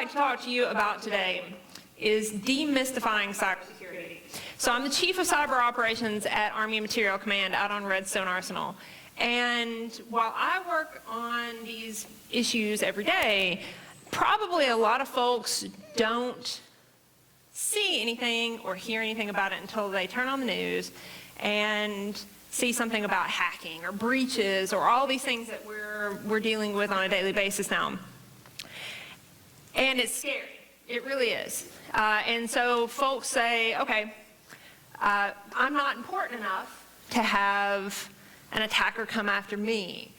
like to talk to you about today is demystifying cybersecurity. So I'm the Chief of Cyber Operations at Army Material Command out on Redstone Arsenal. And while I work on these issues every day, probably a lot of folks don't see anything or hear anything about it until they turn on the news and see something about hacking or breaches or all these things that we're dealing with on a daily basis now. And it's scary. It really is. And so folks say, okay, I'm not important enough to have an attacker come after me.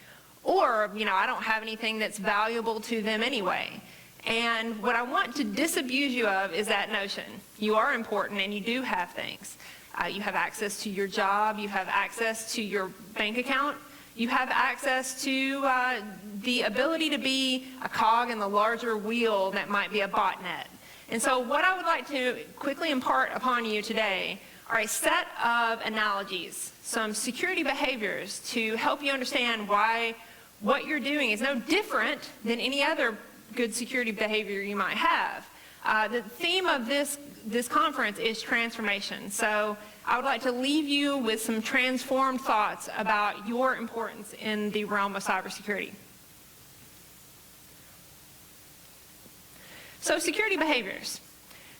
Or, I don't have anything that's valuable to them anyway. And what I want to disabuse you of is that notion. You are important and you do have things. You have access to your job, you have access to your bank account, you have access to the ability to be a cog in the larger wheel that might be a botnet. And so what I would like to quickly impart upon you today are a set of analogies, some security behaviors to help you understand why what you're doing is no different than any other good security behavior you might have. The theme of this conference is transformation. So I would like to leave you with some transformed thoughts about your importance in the realm of cybersecurity. So security behaviors.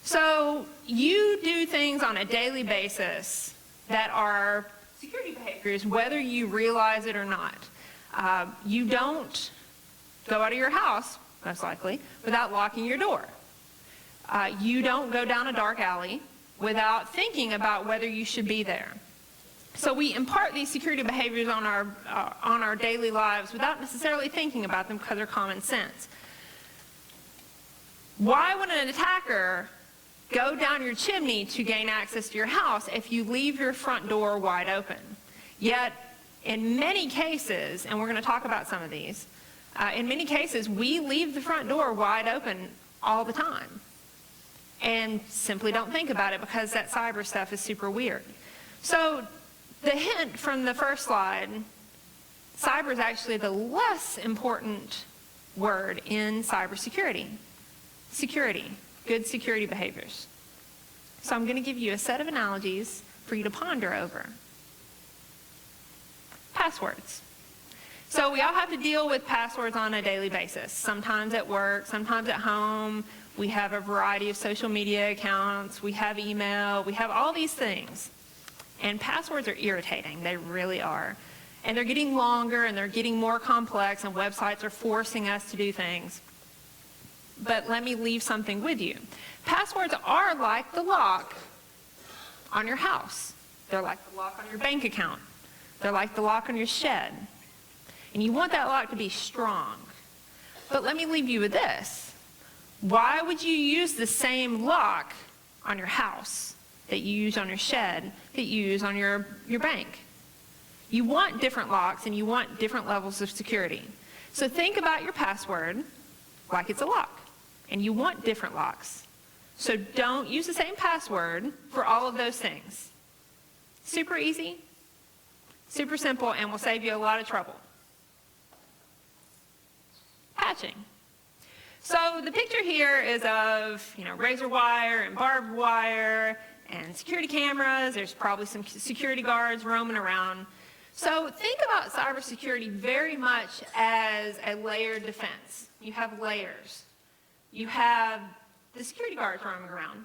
So you do things on a daily basis that are security behaviors, whether you realize it or not. You don't go out of your house, most likely, without locking your door. You don't go down a dark alley without thinking about whether you should be there. So we impart these security behaviors on our daily lives without necessarily thinking about them because they're common sense. Why would an attacker go down your chimney to gain access to your house if you leave your front door wide open? Yet, in many cases, and we're going to talk about some of these, in many cases, we leave the front door wide open all the time and simply don't think about it because that cyber stuff is super weird. So the hint from the first slide, cyber is actually the less important word in cybersecurity. Security, good security behaviors. So I'm going to give you a set of analogies for you to ponder over. Passwords. So we all have to deal with passwords on a daily basis, sometimes at work, sometimes at home. We have a variety of social media accounts, we have email, we have all these things. And passwords are irritating, they really are. And they're getting longer and they're getting more complex and websites are forcing us to do things. But let me leave something with you. Passwords are like the lock on your house. They're like the lock on your bank account. They're like the lock on your shed. And you want that lock to be strong. But let me leave you with this. Why would you use the same lock on your house that you use on your shed that you use on your bank? You want different locks and you want different levels of security. So think about your password like it's a lock. And you want different locks. So don't use the same password for all of those things. Super easy, super simple, and will save you a lot of trouble. Patching. So the picture here is of, razor wire and barbed wire and security cameras. There's probably some security guards roaming around. So think about cybersecurity very much as a layered defense. You have layers. You have the security guards roaming around.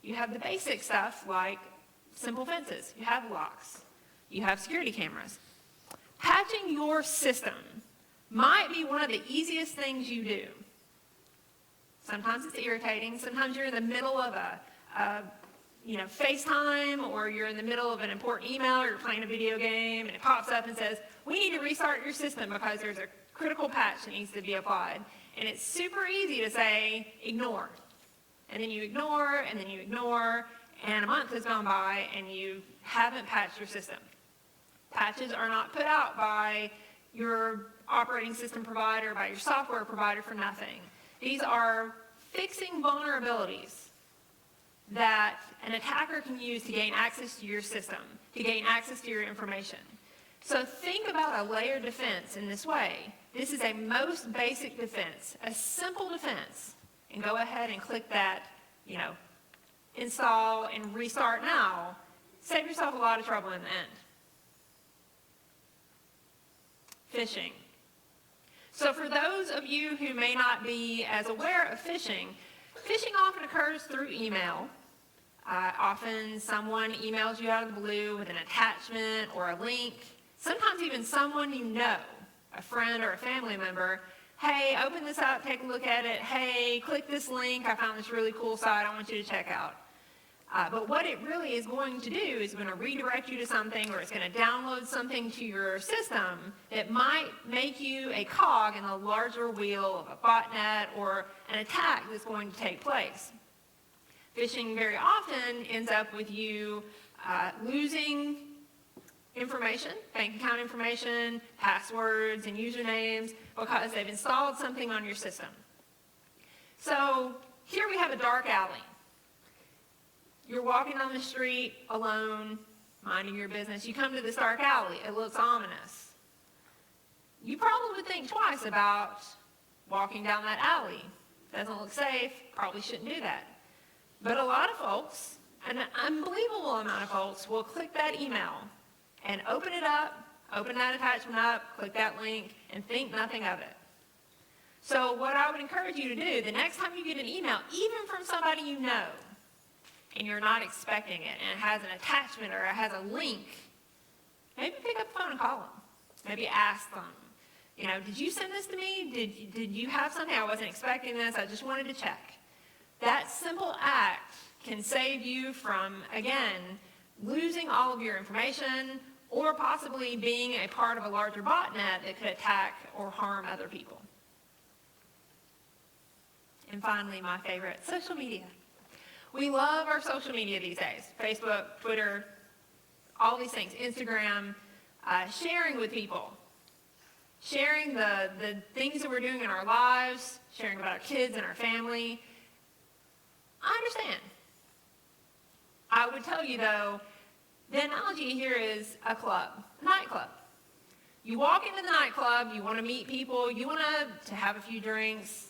You have the basic stuff like simple fences. You have locks. You have security cameras. Patching your system might be one of the easiest things you do. Sometimes it's irritating. Sometimes you're in the middle of a FaceTime, or you're in the middle of an important email, or you're playing a video game, and it pops up and says, we need to restart your system because there's a critical patch that needs to be applied. And it's super easy to say, ignore. And then you ignore, and then you ignore, and a month has gone by, and you haven't patched your system. Patches are not put out by your operating system provider, by your software provider for nothing. These are fixing vulnerabilities that an attacker can use to gain access to your system, to gain access to your information. So think about a layered defense in this way. This is a most basic defense, a simple defense and go ahead and click that, install and restart now, save yourself a lot of trouble in the end. Phishing. So for those of you who may not be as aware of phishing, phishing often occurs through email. Often someone emails you out of the blue with an attachment or a link. Sometimes even someone you know, a friend or a family member, hey, open this up, take a look at it. Hey, click this link. I found this really cool site I want you to check out. But what it really is going to do is going to redirect you to something, or it's going to download something to your system that might make you a cog in the larger wheel of a botnet or an attack that's going to take place. Phishing very often ends up with you losing information, bank account information, passwords, and usernames because they've installed something on your system. So here we have a dark alley. You're walking down the street alone, minding your business. You come to this dark alley. It looks ominous. You probably would think twice about walking down that alley. Doesn't look safe. Probably shouldn't do that. But a lot of folks, an unbelievable amount of folks, will click that email and open it up, open that attachment up, click that link, and think nothing of it. So what I would encourage you to do, the next time you get an email, even from somebody you know, and you're not expecting it, and it has an attachment or it has a link, maybe pick up the phone and call them. Maybe ask them, did you send this to me? Did you have something? I wasn't expecting this. I just wanted to check. That simple act can save you from, again, losing all of your information or possibly being a part of a larger botnet that could attack or harm other people. And finally, my favorite, social media. We love our social media these days. Facebook, Twitter, all these things, Instagram, sharing with people. Sharing the things that we're doing in our lives, sharing about our kids and our family. I understand. I would tell you, though, the analogy here is a club, a nightclub. You walk into the nightclub, you want to meet people, you want to have a few drinks,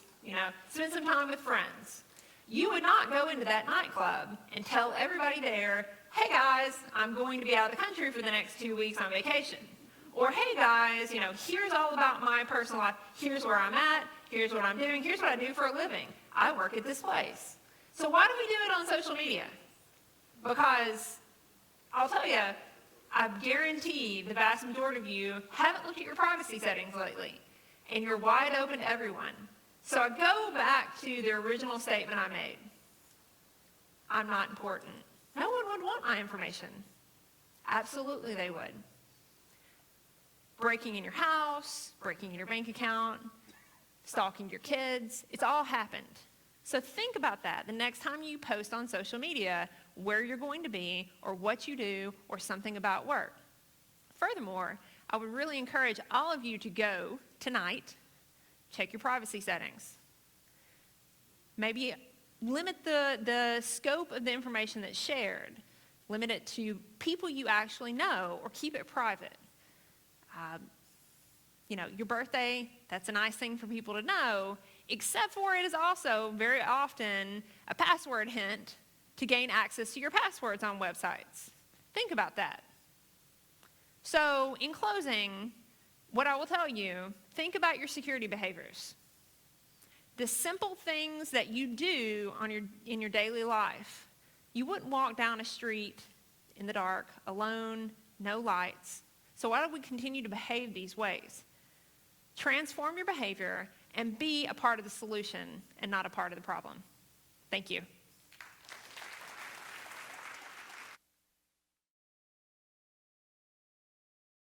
spend some time with friends. You would not go into that nightclub and tell everybody there, hey guys, I'm going to be out of the country for the next 2 weeks on vacation. Or hey guys, here's all about my personal life. Here's where I'm at. Here's what I'm doing. Here's what I do for a living. I work at this place. So why do we do it on social media? Because I'll tell you, I guarantee the vast majority of you haven't looked at your privacy settings lately, and you're wide open to everyone. So I go back to the original statement I made. I'm not important. No one would want my information. Absolutely they would. Breaking in your house, breaking in your bank account, stalking your kids, it's all happened. So think about that the next time you post on social media where you're going to be or what you do or something about work. Furthermore, I would really encourage all of you to go tonight, check your privacy settings. Maybe limit the scope of the information that's shared. Limit it to people you actually know or keep it private. Your birthday, that's a nice thing for people to know, except for it is also very often a password hint to gain access to your passwords on websites. Think about that. So in closing, what I will tell you, think about your security behaviors. The simple things that you do in your daily life. You wouldn't walk down a street in the dark, alone, no lights. So why don't we continue to behave these ways? Transform your behavior and be a part of the solution and not a part of the problem. Thank you.